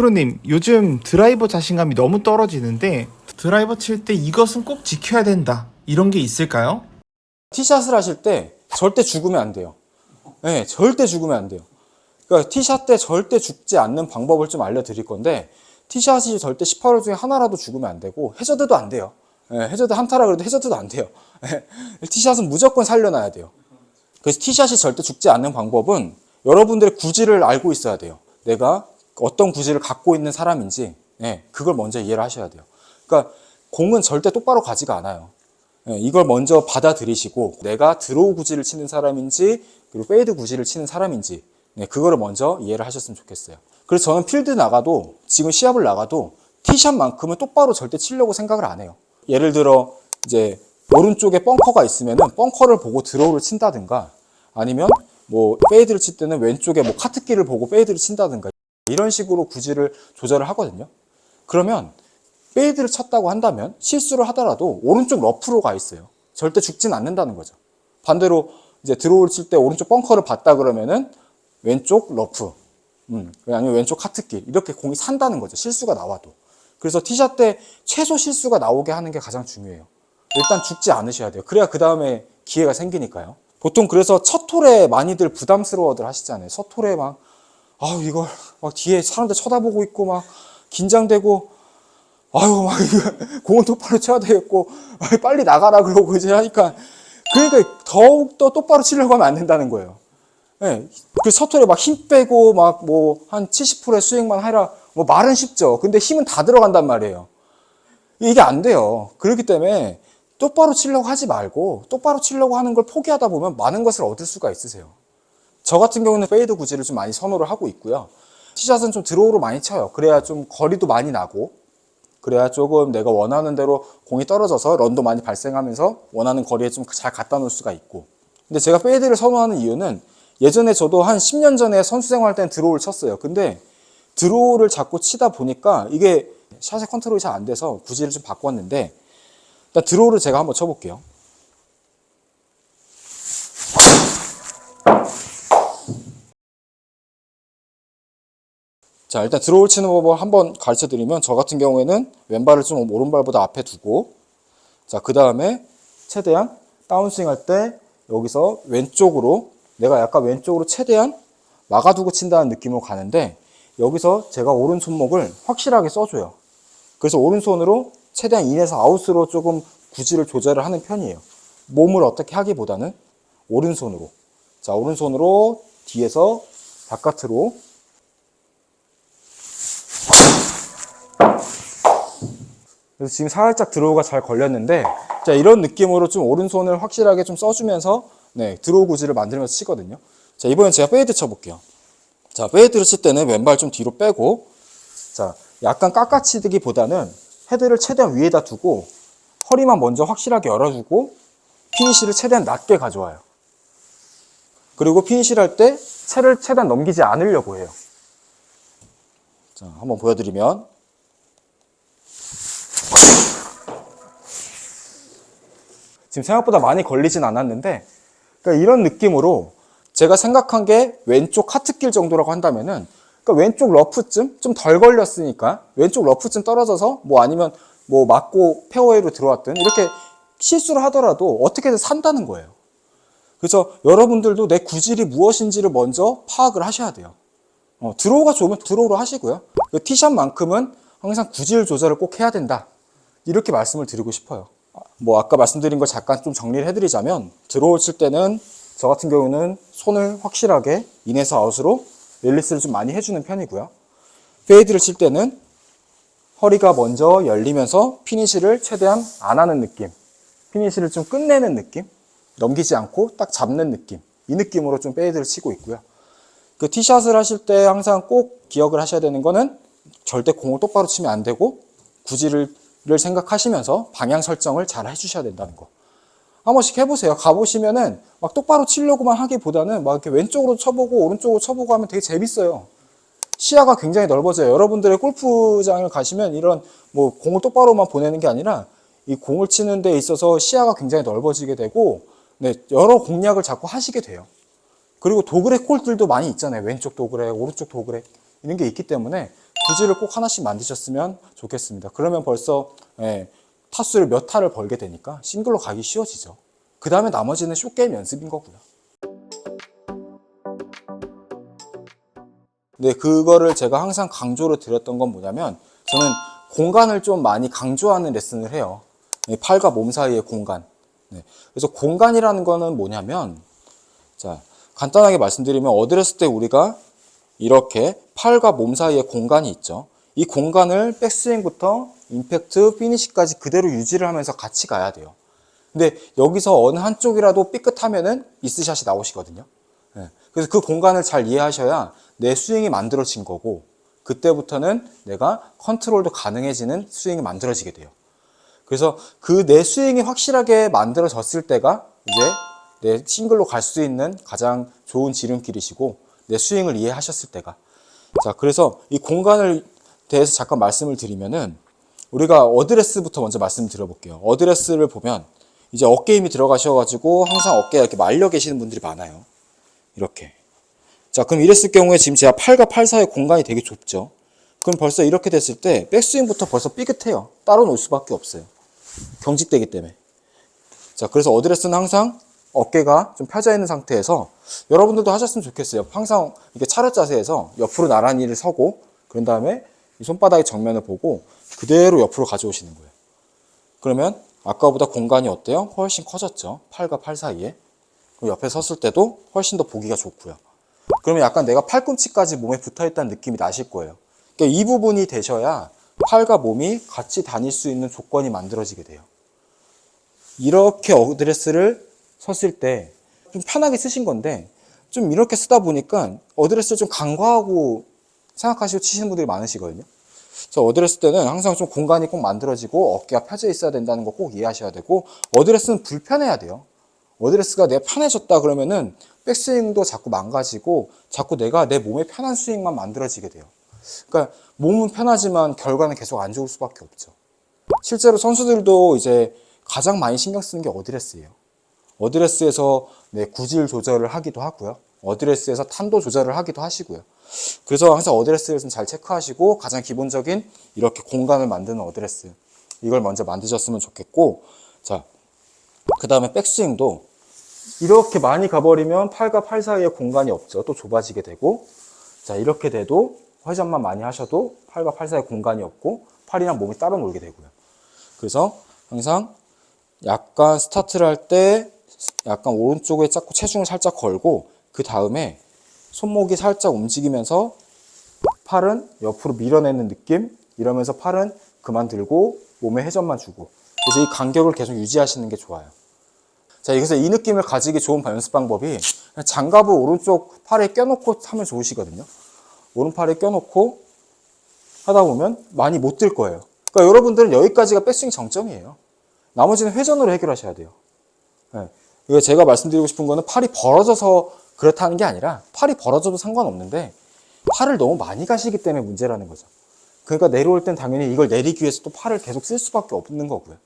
프로님, 요즘 드라이버 자신감이 너무 떨어지는데 드라이버 칠 때 이것은 꼭 지켜야 된다, 이런 게 있을까요? 티샷을 하실 때 절대 죽으면 안 돼요. 네, 절대 죽으면 안 돼요. 그러니까 티샷 때 절대 죽지 않는 방법을 좀 알려드릴 건데, 티샷이 절대 18홀 중에 하나라도 죽으면 안 되고 해저드도 안 돼요. 네, 해저드 한타라 그래도 해저드도 안 돼요. 네, 티샷은 무조건 살려놔야 돼요. 그래서 티샷이 절대 죽지 않는 방법은 여러분들의 구질을 알고 있어야 돼요. 내가 어떤 구질을 갖고 있는 사람인지, 네, 그걸 먼저 이해를 하셔야 돼요. 그러니까 공은 절대 똑바로 가지가 않아요. 네, 이걸 먼저 받아들이시고 내가 드로우 구질을 치는 사람인지 그리고 페이드 구질을 치는 사람인지, 네, 그거를 먼저 이해를 하셨으면 좋겠어요. 그래서 저는 필드 나가도, 지금 시합을 나가도 티샷만큼은 똑바로 절대 치려고 생각을 안 해요. 예를 들어 이제 오른쪽에 벙커가 있으면은 벙커를 보고 드로우를 친다든가, 아니면 뭐 페이드를 칠 때는 왼쪽에 뭐 카트길을 보고 페이드를 친다든가, 이런 식으로 구질을 조절을 하거든요. 그러면 페이드를 쳤다고 한다면 실수를 하더라도 오른쪽 러프로 가 있어요. 절대 죽진 않는다는 거죠. 반대로 이제 드로우를 칠 때 오른쪽 벙커를 봤다 그러면은 왼쪽 러프, 아니면 왼쪽 카트길, 이렇게 공이 산다는 거죠. 실수가 나와도. 그래서 티샷 때 최소 실수가 나오게 하는 게 가장 중요해요. 일단 죽지 않으셔야 돼요. 그래야 그 다음에 기회가 생기니까요. 보통 그래서 첫 홀에 많이들 부담스러워들 하시잖아요. 첫 홀에 막 이걸 막 뒤에 사람들 쳐다보고 있고 막 긴장되고, 막 공을 똑바로 쳐야 되겠고 빨리 나가라 그러고 이제 하니까, 그러니까 더욱더 똑바로 치려고 하면 안 된다는 거예요. 네, 그 첫 홀에 막 힘 빼고 막 뭐 한 70%의 스윙만 하라, 뭐 말은 쉽죠. 근데 힘은 다 들어간단 말이에요. 이게 안 돼요. 그렇기 때문에 똑바로 치려고 하지 말고 똑바로 치려고 하는 걸 포기하다 보면 많은 것을 얻을 수가 있으세요. 저 같은 경우는 페이드 구질을 좀 많이 선호를 하고 있고요. 티샷은 좀 드로우로 많이 쳐요. 그래야 좀 거리도 많이 나고, 그래야 조금 내가 원하는 대로 공이 떨어져서 런도 많이 발생하면서 원하는 거리에 좀 잘 갖다 놓을 수가 있고. 근데 제가 페이드를 선호하는 이유는, 예전에 저도 한 10년 전에 선수 생활할 때는 드로우를 쳤어요. 근데 드로우를 자꾸 치다 보니까 이게 샷의 컨트롤이 잘 안 돼서 구질을 좀 바꿨는데, 일단 드로우를 제가 한번 쳐볼게요. 자, 일단 드로우를 치는 법을 한번 가르쳐 드리면, 저 같은 경우에는 왼발을 좀 오른발보다 앞에 두고, 자, 그 다음에 최대한 다운스윙 할 때 여기서 왼쪽으로, 내가 약간 왼쪽으로 최대한 막아두고 친다는 느낌으로 가는데, 여기서 제가 오른손목을 확실하게 써줘요. 그래서 오른손으로 최대한 인에서 아웃으로 조금 구질을 조절을 하는 편이에요. 몸을 어떻게 하기보다는 오른손으로. 자, 오른손으로 뒤에서 바깥으로. 그래서 지금 살짝 드로우가 잘 걸렸는데, 자, 이런 느낌으로 좀 오른손을 확실하게 좀 써주면서, 네, 드로우 구질을 만들면서 치거든요. 자, 이번엔 제가 페이드 쳐볼게요. 자, 페이드를 칠 때는 왼발 좀 뒤로 빼고, 자, 약간 깎아치기보다는 헤드를 최대한 위에다 두고 허리만 먼저 확실하게 열어주고 피니시를 최대한 낮게 가져와요. 그리고 피니시를 할 때 채를 최대한 넘기지 않으려고 해요. 자, 한번 보여드리면, 지금 생각보다 많이 걸리진 않았는데, 그러니까 이런 느낌으로 제가 생각한 게 왼쪽 카트길 정도라고 한다면은, 그러니까 왼쪽 러프쯤 좀 덜 걸렸으니까 왼쪽 러프쯤 떨어져서 뭐 아니면 뭐 맞고 페어웨이로 들어왔든 이렇게 실수를 하더라도 어떻게든 산다는 거예요. 그래서 여러분들도 내 구질이 무엇인지를 먼저 파악을 하셔야 돼요. 드로우가 좋으면 드로우로 하시고요. 그 티샷만큼은 항상 구질 조절을 꼭 해야 된다, 이렇게 말씀을 드리고 싶어요. 뭐 아까 말씀드린 걸 잠깐 좀 정리를 해드리자면, 드로우 칠 때는 저 같은 경우는 손을 확실하게 인에서 아웃으로 릴리스를 좀 많이 해주는 편이고요. 페이드를 칠 때는 허리가 먼저 열리면서 피니시를 최대한 안 하는 느낌, 피니시를 좀 끝내는 느낌, 넘기지 않고 딱 잡는 느낌, 이 느낌으로 좀 페이드를 치고 있고요. 그 티샷을 하실 때 항상 꼭 기억을 하셔야 되는 거는, 절대 공을 똑바로 치면 안 되고 구질을 생각하시면서 방향 설정을 잘 해주셔야 된다는 거. 한 번씩 해보세요. 가보시면은 막 똑바로 치려고만 하기보다는 막 이렇게 왼쪽으로 쳐보고 오른쪽으로 쳐보고 하면 되게 재밌어요. 시야가 굉장히 넓어져요. 여러분들의 골프장을 가시면 이런 뭐 공을 똑바로만 보내는 게 아니라 이 공을 치는 데 있어서 시야가 굉장히 넓어지게 되고, 네, 여러 공략을 자꾸 하시게 돼요. 그리고 도그렉 홀들도 많이 있잖아요. 왼쪽 도그렉, 오른쪽 도그렉. 이런 게 있기 때문에 구질을 꼭 하나씩 만드셨으면 좋겠습니다. 그러면 벌써 타수를 몇 타를 벌게 되니까 싱글로 가기 쉬워지죠. 그 다음에 나머지는 쇼게임 연습인 거고요. 네, 그거를 제가 항상 강조를 드렸던 건 뭐냐면 저는 공간을 좀 많이 강조하는 레슨을 해요. 팔과 몸 사이의 공간. 네, 그래서 공간이라는 거는 뭐냐면 자, 간단하게 말씀드리면 어드레스 때 우리가 이렇게 팔과 몸 사이에 공간이 있죠. 이 공간을 백스윙부터 임팩트, 피니시까지 그대로 유지를 하면서 같이 가야 돼요. 근데 여기서 어느 한쪽이라도 삐끗하면은 미스샷이 나오시거든요. 그래서 그 공간을 잘 이해하셔야 내 스윙이 만들어진 거고 그때부터는 내가 컨트롤도 가능해지는 스윙이 만들어지게 돼요. 그래서 그 내 스윙이 확실하게 만들어졌을 때가 이제 내 싱글로 갈 수 있는 가장 좋은 지름길이시고 내 스윙을 이해하셨을 때가. 자, 그래서 이 공간을 대해서 잠깐 말씀을 드리면은 우리가 어드레스부터 먼저 말씀드려볼게요. 어드레스를 보면 이제 어깨 힘이 들어가셔가지고 항상 어깨에 이렇게 말려 계시는 분들이 많아요. 이렇게. 자, 그럼 이랬을 경우에 지금 제가 팔과 팔 사이의 공간이 되게 좁죠. 그럼 벌써 이렇게 됐을 때 백스윙부터 벌써 삐끗해요. 따로 놓을 수밖에 없어요. 경직되기 때문에. 자, 그래서 어드레스는 항상 어깨가 좀 펴져 있는 상태에서 여러분들도 하셨으면 좋겠어요. 항상 이렇게 차렷 자세에서 옆으로 나란히를 서고 그런 다음에 이 손바닥의 정면을 보고 그대로 옆으로 가져오시는 거예요. 그러면 아까보다 공간이 어때요? 훨씬 커졌죠. 팔과 팔 사이에. 그럼 옆에 섰을 때도 훨씬 더 보기가 좋고요. 그러면 약간 내가 팔꿈치까지 몸에 붙어있다는 느낌이 나실 거예요. 그러니까 이 부분이 되셔야 팔과 몸이 같이 다닐 수 있는 조건이 만들어지게 돼요. 이렇게 어드레스를 섰을 때 좀 편하게 쓰신 건데 좀 이렇게 쓰다 보니까 어드레스를 좀 간과하고 생각하시고 치시는 분들이 많으시거든요. 그래서 어드레스 때는 항상 좀 공간이 꼭 만들어지고 어깨가 펴져 있어야 된다는 거 꼭 이해하셔야 되고 어드레스는 불편해야 돼요. 어드레스가 내가 편해졌다 그러면은 백스윙도 자꾸 망가지고 자꾸 내가 내 몸에 편한 스윙만 만들어지게 돼요. 그러니까 몸은 편하지만 결과는 계속 안 좋을 수밖에 없죠. 실제로 선수들도 이제 가장 많이 신경 쓰는 게 어드레스예요. 어드레스에서 내 구질 조절을 하기도 하고요. 어드레스에서 탄도 조절을 하기도 하시고요. 그래서 항상 어드레스를 좀 잘 체크하시고 가장 기본적인 이렇게 공간을 만드는 어드레스 이걸 먼저 만드셨으면 좋겠고 자, 그 다음에 백스윙도 이렇게 많이 가버리면 팔과 팔 사이에 공간이 없죠. 또 좁아지게 되고 자, 이렇게 돼도 회전만 많이 하셔도 팔과 팔 사이에 공간이 없고 팔이랑 몸이 따로 놀게 되고요. 그래서 항상 약간 스타트를 할 때 약간 오른쪽에 자꾸 체중을 살짝 걸고 그 다음에 손목이 살짝 움직이면서 팔은 옆으로 밀어내는 느낌 이러면서 팔은 그만 들고 몸에 회전만 주고 그래서 이 간격을 계속 유지하시는 게 좋아요. 자, 여기서 이 느낌을 가지기 좋은 연습 방법이 장갑을 오른쪽 팔에 껴놓고 하면 좋으시거든요. 오른팔에 껴놓고 하다 보면 많이 못 들 거예요. 그러니까 여러분들은 여기까지가 백스윙 정점이에요. 나머지는 회전으로 해결하셔야 돼요. 네. 이거 제가 말씀드리고 싶은 거는 팔이 벌어져서 그렇다는 게 아니라 팔이 벌어져도 상관없는데 팔을 너무 많이 가시기 때문에 문제라는 거죠. 그러니까 내려올 땐 당연히 이걸 내리기 위해서 또 팔을 계속 쓸 수밖에 없는 거고요.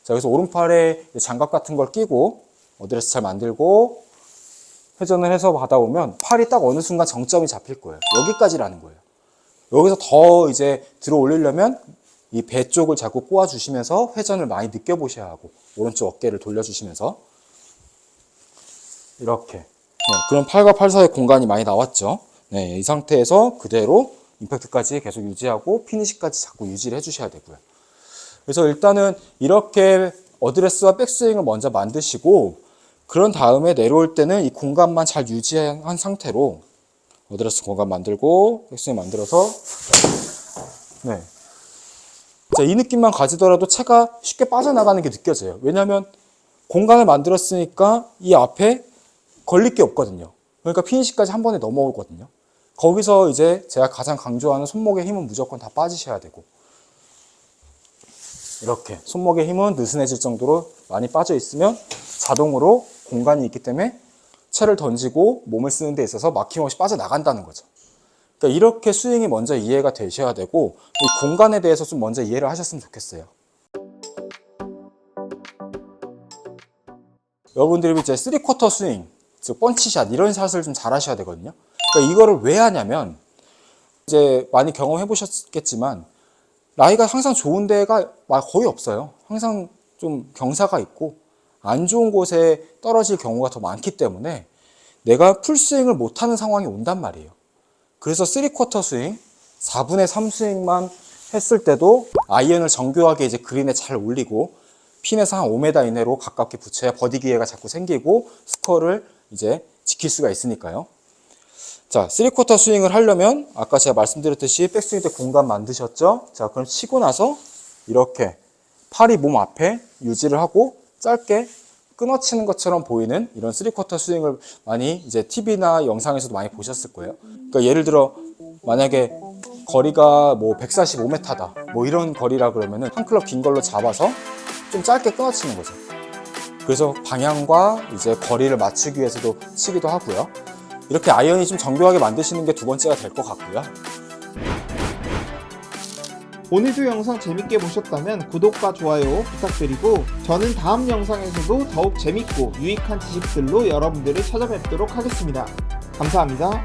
자, 그래서 오른팔에 장갑 같은 걸 끼고 어드레스 잘 만들고 회전을 해서 받아오면 팔이 딱 어느 순간 정점이 잡힐 거예요. 여기까지라는 거예요. 여기서 더 이제 들어 올리려면 이 배 쪽을 자꾸 꼬아주시면서 회전을 많이 느껴보셔야 하고 오른쪽 어깨를 돌려주시면서 이렇게 그럼 팔과 팔 사이의 공간이 많이 나왔죠. 네, 이 상태에서 그대로 임팩트까지 계속 유지하고 피니시까지 자꾸 유지를 해주셔야 되고요. 그래서 일단은 이렇게 어드레스와 백스윙을 먼저 만드시고 그런 다음에 내려올 때는 이 공간만 잘 유지한 상태로 어드레스 공간 만들고 백스윙 만들어서 네. 자, 이 느낌만 가지더라도 채가 쉽게 빠져나가는 게 느껴져요. 왜냐하면 공간을 만들었으니까 이 앞에 걸릴 게 없거든요. 그러니까 피니시까지 한 번에 넘어오거든요. 거기서 이제 제가 가장 강조하는 손목의 힘은 무조건 다 빠지셔야 되고 이렇게 손목의 힘은 느슨해질 정도로 많이 빠져 있으면 자동으로 공간이 있기 때문에 채를 던지고 몸을 쓰는 데 있어서 막힘없이 빠져나간다는 거죠. 그러니까 이렇게 스윙이 먼저 이해가 되셔야 되고 이 공간에 대해서 좀 먼저 이해를 하셨으면 좋겠어요. 여러분들이 이제 3쿼터 스윙, 즉 펀치샷 이런 샷을 좀 잘 하셔야 되거든요. 그러니까 이거를 왜 하냐면 이제 많이 경험해 보셨겠지만 라이가 항상 좋은 데가 거의 없어요. 항상 좀 경사가 있고 안 좋은 곳에 떨어질 경우가 더 많기 때문에 내가 풀스윙을 못하는 상황이 온단 말이에요. 그래서 3쿼터 스윙, 4분의 3 스윙만 했을 때도 아이언을 정교하게 이제 그린에 잘 올리고 핀에서 한 5m 이내로 가깝게 붙여야 버디 기회가 자꾸 생기고 스코어를 이제 지킬 수가 있으니까요. 자, 3쿼터 스윙을 하려면 아까 제가 말씀드렸듯이 백스윙 때 공간 만드셨죠? 자, 그럼 치고 나서 이렇게 팔이 몸 앞에 유지를 하고 짧게 끊어치는 것처럼 보이는 이런 3쿼터 스윙을 많이 이제 TV나 영상에서도 많이 보셨을 거예요. 그러니까 예를 들어 만약에 거리가 뭐 145m다 뭐 이런 거리라 그러면은 한 클럽 긴 걸로 잡아서 좀 짧게 끊어치는 거죠. 그래서 방향과 이제 거리를 맞추기 위해서도 치기도 하고요. 이렇게 아이언이 좀 정교하게 만드시는 게 두 번째가 될 것 같고요. 오늘도 영상 재밌게 보셨다면 구독과 좋아요 부탁드리고 저는 다음 영상에서도 더욱 재밌고 유익한 지식들로 여러분들을 찾아뵙도록 하겠습니다. 감사합니다.